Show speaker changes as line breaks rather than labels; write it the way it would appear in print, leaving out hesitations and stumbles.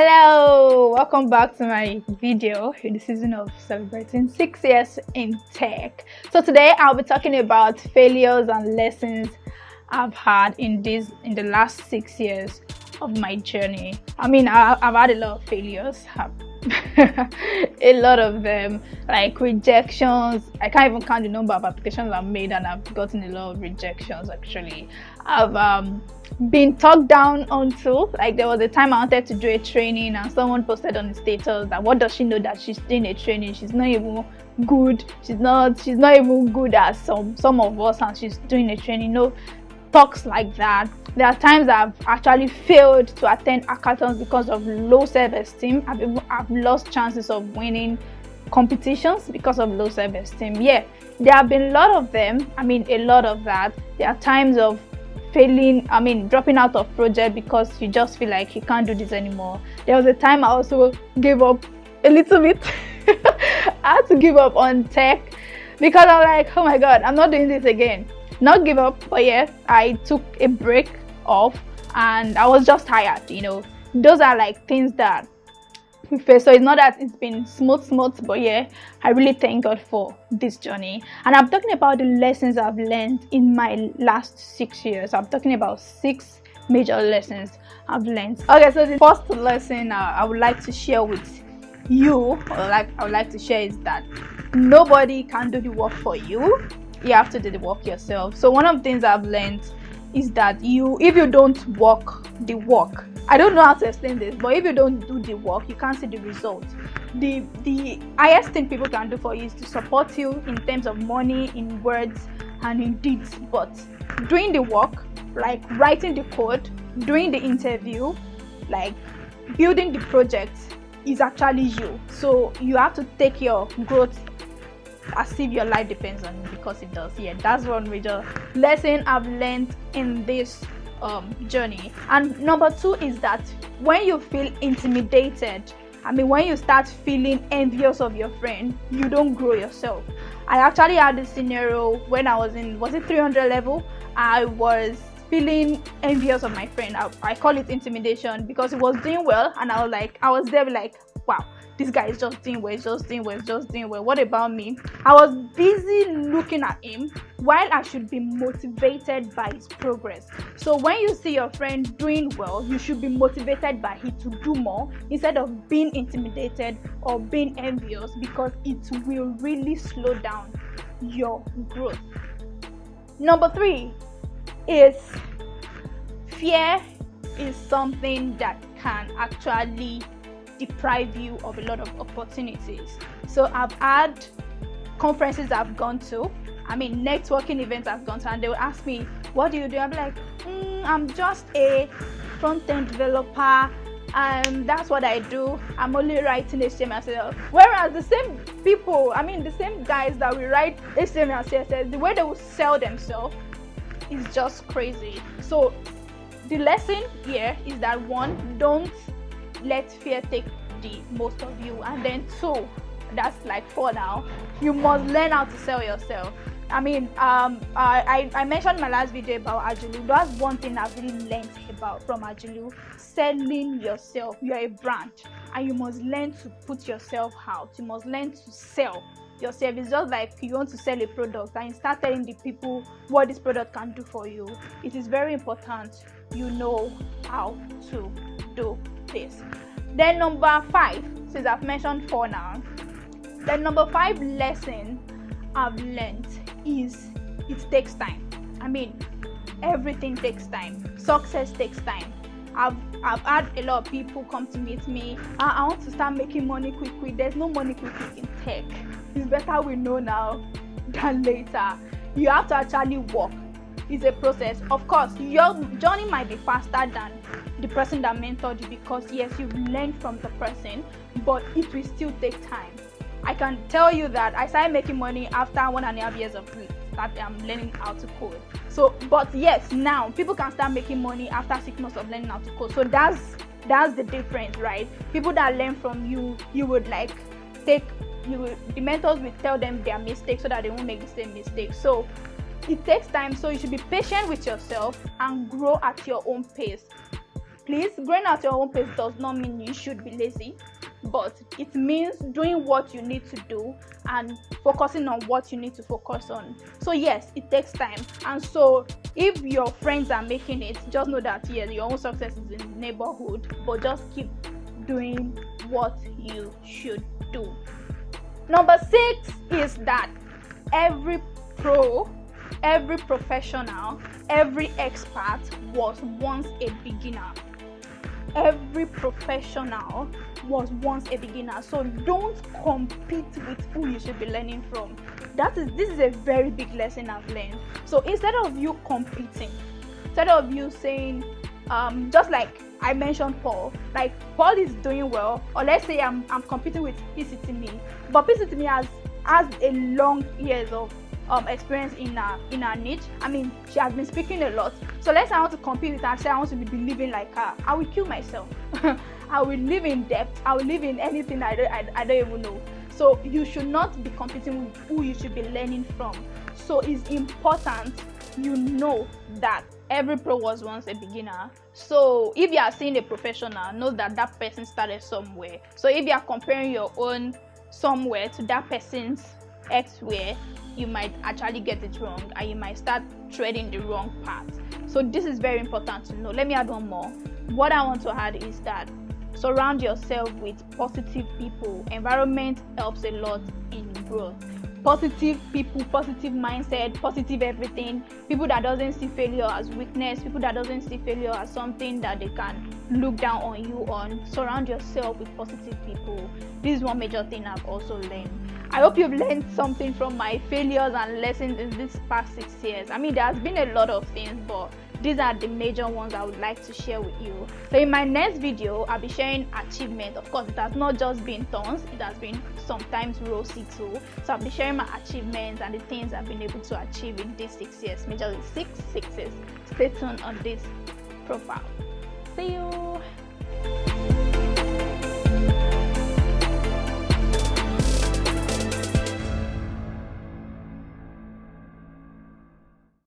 Hello, welcome back to my video in the season of celebrating 6 years in tech. So today I'll be talking about failures and lessons I've had in the last 6 years of my journey. I've had a lot of failures, a lot of them, like rejections. I can't even count the number of applications I've made, and I've gotten a lot of rejections. Actually, I've been talked down onto. Like, there was a time I wanted to do a training, and someone posted on the status that what does she know that she's doing a training? She's not even good. She's not even good as some of us, and she's doing a training. No, talks like that. There are times I've actually failed to attend hackathons because of low self-esteem. I've lost chances of winning competitions because of low self-esteem. Yeah, there have been a lot of them. A lot of that. There are times of failing, dropping out of project because you just feel like you can't do this anymore. There was a time I also gave up a little bit. I had to give up on tech because I'm like, oh my god, I'm not doing this again. Not give up, but yeah, I took a break off and I was just tired. Those are like things that we face. So it's not that it's been smooth, but yeah, I really thank God for this journey. And I'm talking about the lessons I've learned in my last 6 years. I'm talking about 6 major lessons I've learned. Okay, so the first lesson I would like to share with you, I would like to share, is that nobody can do the work for you. You have to do the work yourself. So one of the things I've learned is that if you don't walk the walk, I don't know how to explain this, but if you don't do the work, you can't see the result. The highest thing people can do for you is to support you in terms of money, in words, and in deeds. But doing the work, like writing the code, doing the interview, like building the project, is actually you. So you have to take your growth as if your life depends on it, because it does. Yeah, that's one major lesson I've learned in this journey. And number 2 is that when you feel intimidated, when you start feeling envious of your friend, you don't grow yourself. I actually had this scenario when I was in 300 level. I was feeling envious of my friend. I call it intimidation, because he was doing well, and I was there like, wow, this guy is just doing well. What about me? I was busy looking at him while I should be motivated by his progress. So when you see your friend doing well, you should be motivated by him to do more instead of being intimidated or being envious, because it will really slow down your growth. Number 3 is fear is something that can actually deprive you of a lot of opportunities. So I've had conferences I've gone to, networking events I've gone to, and they will ask me, what do you do? I'll be like, I'm just a front-end developer, and that's what I do. I'm only writing HTML and CSS. Whereas the same people, the same guys that will write HTML and CSS, the way they will sell themselves is just crazy. So the lesson here is that 1, don't let fear take the most of you, and then 2, that's like 4 now, you must learn how to sell yourself. I mentioned in my last video about Ajilu. That's one thing I've really learned about from Ajilu: selling yourself. You're a brand, and you must learn to put yourself out. You must learn to sell yourself. It's just like you want to sell a product and you start telling the people what this product can do for you. It is very important you know how to do this. Then number 5, since I've mentioned 4 now, the number 5 lesson I've learned is it takes time. Everything takes time. Success takes time. I've had a lot of people come to meet me. I want to start making money quickly. There's no money quickly in tech. It's better we know now than later. You have to actually work. It's a process. Of course, your journey might be faster than the person that mentored you, because yes, you've learned from the person, but it will still take time. I can tell you that I started making money after 1.5 years of that I'm learning how to code. So, but yes, now people can start making money after 6 months of learning how to code. So that's the difference, right? People that learn from you, the mentors will tell them their mistakes so that they won't make the same mistake. So it takes time, so you should be patient with yourself and grow at your own pace. Please, growing at your own pace does not mean you should be lazy, but it means doing what you need to do and focusing on what you need to focus on. So yes, it takes time. And so if your friends are making it, just know that yes, your own success is in the neighborhood, but just keep doing what you should do. Number 6 is that every pro, every professional, every expert was once a beginner. Every professional was once a beginner. So don't compete with who you should be learning from. This is a very big lesson I've learned. So instead of you competing, instead of you saying, just like I mentioned Paul, like Paul is doing well, or let's say I'm competing with PCTME, but PCTME has a long years of experience in her niche. I mean, she has been speaking a lot. So let's say I want to compete with her and say I want to be believing like her. I will kill myself. I will live in debt. I will live in anything I don't even know. So you should not be competing with who you should be learning from. So it's important you know that every pro was once a beginner. So if you are seeing a professional, know that that person started somewhere. So if you are comparing your own somewhere to that person's elsewhere, you might actually get it wrong and you might start treading the wrong path. So this is very important to know. Let me add one more. What I want to add is that surround yourself with positive people. Environment helps a lot in growth. Positive people, positive mindset, positive everything. People that doesn't see failure as weakness, people that doesn't see failure as something that they can look down on you on. Surround yourself with positive people. This is one major thing I've also learned. I hope you've learned something from my failures and lessons in this past 6 years. I mean, there has been a lot of things, but these are the major ones I would like to share with you. So in my next video, I'll be sharing achievement. Of course, it has not just been tons, it has been sometimes rosy too. So I'll be sharing my achievements and the things I've been able to achieve in these 6 years, majorly 6 sixes. Stay tuned on this profile. See you.